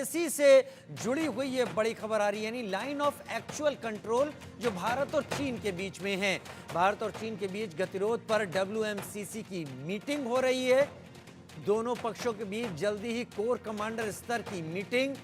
LAC से जुड़ी हुई ये बड़ी खबर आ रही है, यानी लाइन ऑफ एक्चुअल कंट्रोल जो भारत और चीन के बीच में है। भारत और चीन के बीच गतिरोध पर WMCC की मीटिंग हो रही है। दोनों पक्षों के बीच जल्दी ही कोर कमांडर स्तर की मीटिंग,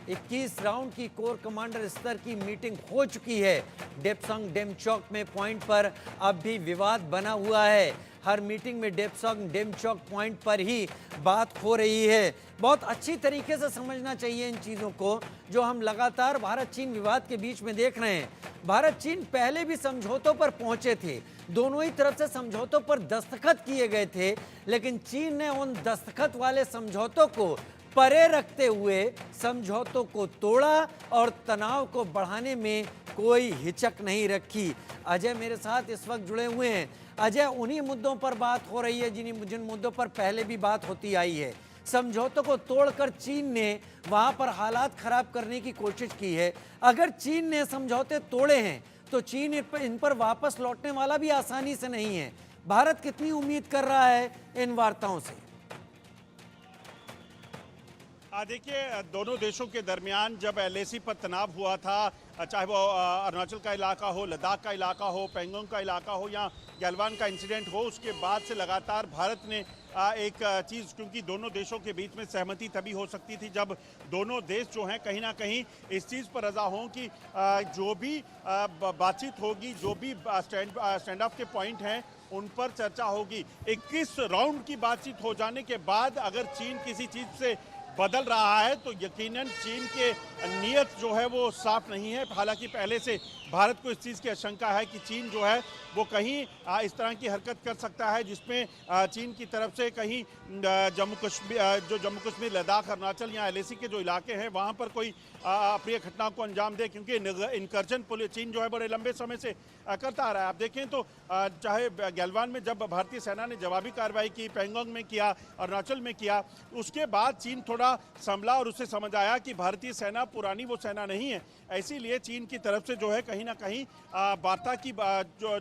21 राउंड की कोर कमांडर स्तर की मीटिंग हो चुकी है। डेप्सांग डेमचौक में पॉइंट पर अब भी विवाद बना हुआ है। हर मीटिंग में डेप्सांग डेमचौक पॉइंट पर ही बात हो रही है। बहुत अच्छी तरीके से समझना चाहिए इन चीज़ों को जो हम लगातार भारत चीन विवाद के बीच में देख रहे हैं। भारत चीन पहले भी समझौतों पर पहुंचे थे, दोनों ही तरफ से समझौतों पर दस्तखत किए गए थे, लेकिन चीन ने उन दस्तखत वाले समझौतों को परे रखते हुए समझौतों को तोड़ा और तनाव को बढ़ाने में कोई हिचक नहीं रखी। अजय मेरे साथ इस वक्त जुड़े हुए हैं। अजय, उन्हीं मुद्दों पर बात हो रही है जिन मुद्दों पर पहले भी बात होती आई है। समझौतों को तोड़कर चीन ने वहां पर हालात खराब करने की कोशिश की है। अगर चीन ने समझौते तोड़े हैं तो चीन इन पर वापस लौटने वाला भी आसानी से नहीं है। भारत कितनी उम्मीद कर रहा है इन वार्ताओं से? देखिए, दोनों देशों के दरमियान जब LAC पर तनाव हुआ था, चाहे वो अरुणाचल का इलाका हो, लद्दाख का इलाका हो, पेंगोंग का इलाका हो या गलवान का इंसिडेंट हो, उसके बाद से लगातार भारत ने एक चीज़, क्योंकि दोनों देशों के बीच में सहमति तभी हो सकती थी जब दोनों देश जो हैं कहीं ना कहीं इस चीज़ पर रजा हों कि जो भी बातचीत होगी, जो भी स्टैंड ऑफ के पॉइंट हैं उन पर चर्चा होगी। 21 राउंड की बातचीत हो जाने के बाद अगर चीन किसी चीज़ से बदल रहा है तो यकीनन चीन के नीयत जो है वो साफ नहीं है। हालांकि पहले से भारत को इस चीज़ की आशंका है कि चीन जो है वो कहीं इस तरह की हरकत कर सकता है जिसमें चीन की तरफ से कहीं जम्मू कश्मीर, लद्दाख, अरुणाचल या LAC के जो इलाके हैं वहाँ पर कोई अप्रिय घटना को अंजाम दे, क्योंकि इनकर्जन चीन जो है बड़े लंबे समय से करता आ रहा है। आप देखें तो चाहे गलवान में जब भारतीय सेना ने जवाबी कार्रवाई की, पेंगोंग में किया, अरुणाचल में किया, उसके बाद चीन थोड़ा संभला और उससे समझ आया कि भारतीय सेना पुरानी वो सेना नहीं है। इसीलिए चीन की तरफ से जो है कहीं ना कहीं वार्ता की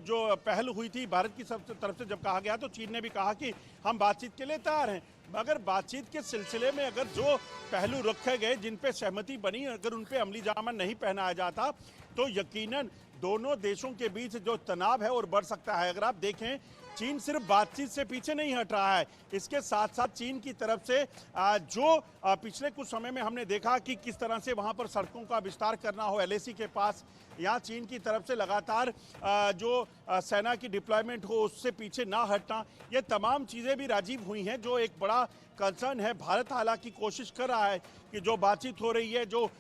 जो पहल हुई थी भारत की तरफ से जब कहा गया तो चीन ने भी कहा कि हम बातचीत के लिए तैयार हैं। मगर बातचीत के सिलसिले में अगर जो पहलू रखे गए, जिन पे सहमति बनी, अगर उन पे अमली जामा नहीं पहनाया जाता तो यकीनन दोनों देशों के बीच जो तनाव है और बढ़ सकता है। अगर आप देखें, चीन सिर्फ बातचीत से पीछे नहीं हट रहा है, इसके साथ साथ चीन की तरफ से जो पिछले कुछ समय में हमने देखा कि किस तरह से वहां पर सड़कों का विस्तार करना हो LAC के पास, या चीन की तरफ से लगातार जो सेना की डिप्लॉयमेंट हो उससे पीछे ना हटना, ये तमाम चीज़ें भी राजीव हुई हैं जो एक बड़ा कंसर्न है। भारत हालांकि कोशिश कर रहा है कि जो बातचीत हो रही है, जो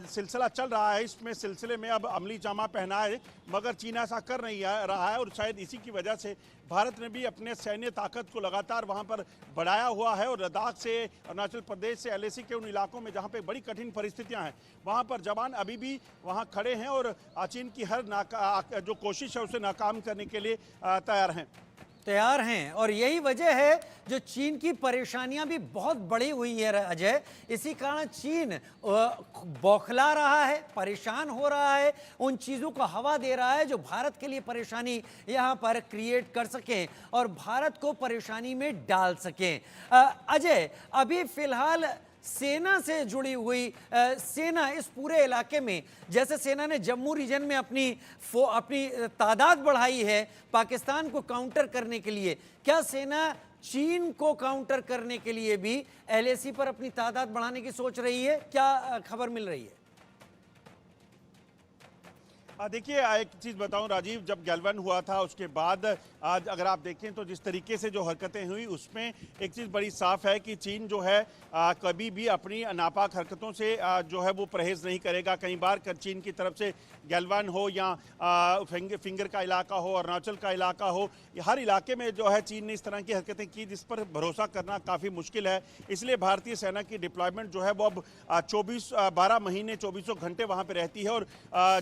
सिलसिला चल रहा है, इसमें सिलसिले में अब अमली जामा पहनाए, मगर चीन ऐसा कर नहीं रहा है और शायद इसी की वजह से भारत ने भी अपने सैन्य ताकत को लगातार वहां पर बढ़ाया हुआ है। और लद्दाख से, अरुणाचल प्रदेश से, LAC के उन इलाकों में जहां पे बड़ी कठिन परिस्थितियां हैं वहां पर जवान अभी भी वहां खड़े हैं और चीन की हर जो कोशिश है उसे नाकाम करने के लिए तैयार हैं। और यही वजह है जो चीन की परेशानियां भी बहुत बड़ी हुई है अजय। इसी कारण चीन बौखला रहा है, परेशान हो रहा है, उन चीज़ों को हवा दे रहा है जो भारत के लिए परेशानी यहाँ पर क्रिएट कर सकें और भारत को परेशानी में डाल सकें। अजय, अभी फिलहाल सेना से जुड़ी हुई सेना इस पूरे इलाके में, जैसे सेना ने जम्मू रीजन में अपनी तादाद बढ़ाई है पाकिस्तान को काउंटर करने के लिए, क्या सेना चीन को काउंटर करने के लिए भी LAC पर अपनी तादाद बढ़ाने की सोच रही है? क्या खबर मिल रही है? देखिए, एक चीज़ बताऊं राजीव, जब गलवान हुआ था उसके बाद आज अगर आप देखें तो जिस तरीके से जो हरकतें हुई उसमें एक चीज़ बड़ी साफ है कि चीन जो है कभी भी अपनी नापाक हरकतों से जो है वो परहेज़ नहीं करेगा। कई बार चीन की तरफ से गलवान हो या फिंगर का इलाका हो, अरुणाचल का इलाका हो, हर इलाके में जो है चीन ने इस तरह की हरकतें की जिस पर भरोसा करना काफ़ी मुश्किल है। इसलिए भारतीय सेना की डिप्लॉयमेंट जो है वो अब 12 महीने 24 घंटे वहाँ पर रहती है और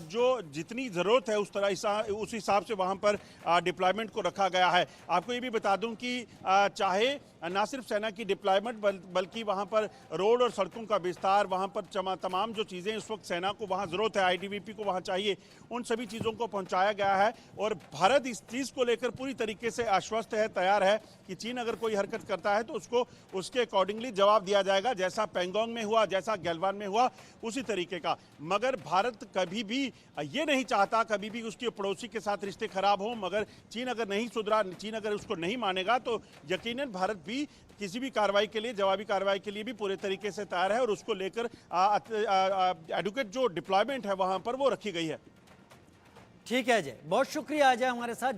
जो जितनी ज़रूरत है उस हिसाब से वहाँ पर डिप्लॉयमेंट को रखा गया है। आपको ये भी बता दूं कि चाहे ना सिर्फ सेना की डिप्लॉयमेंट बल्कि वहां पर रोड और सड़कों का विस्तार, वहां पर तमाम जो चीज़ें इस वक्त सेना को वहां ज़रूरत है, आईटीबीपी को वहां चाहिए, उन सभी चीज़ों को पहुंचाया गया है। और भारत इस चीज़ को लेकर पूरी तरीके से आश्वस्त है, तैयार है कि चीन अगर कोई हरकत करता है तो उसको उसके अकॉर्डिंगली जवाब दिया जाएगा, जैसा पैंगोंग में हुआ, जैसा गैलवान में हुआ, उसी तरीके का। मगर भारत कभी भी ये नहीं चाहता कभी भी उसके पड़ोसी के साथ रिश्ते खराब हों, मगर चीन अगर नहीं सुधरा, चीन अगर उसको नहीं मानेगा तो यकीनन भारत भी किसी भी कार्रवाई के लिए, जवाबी कार्रवाई के लिए भी पूरे तरीके से तैयार है और उसको लेकर एडुकेट जो डिप्लॉयमेंट है वहां पर वो रखी गई है। ठीक है अजय, बहुत शुक्रिया अजय हमारे साथ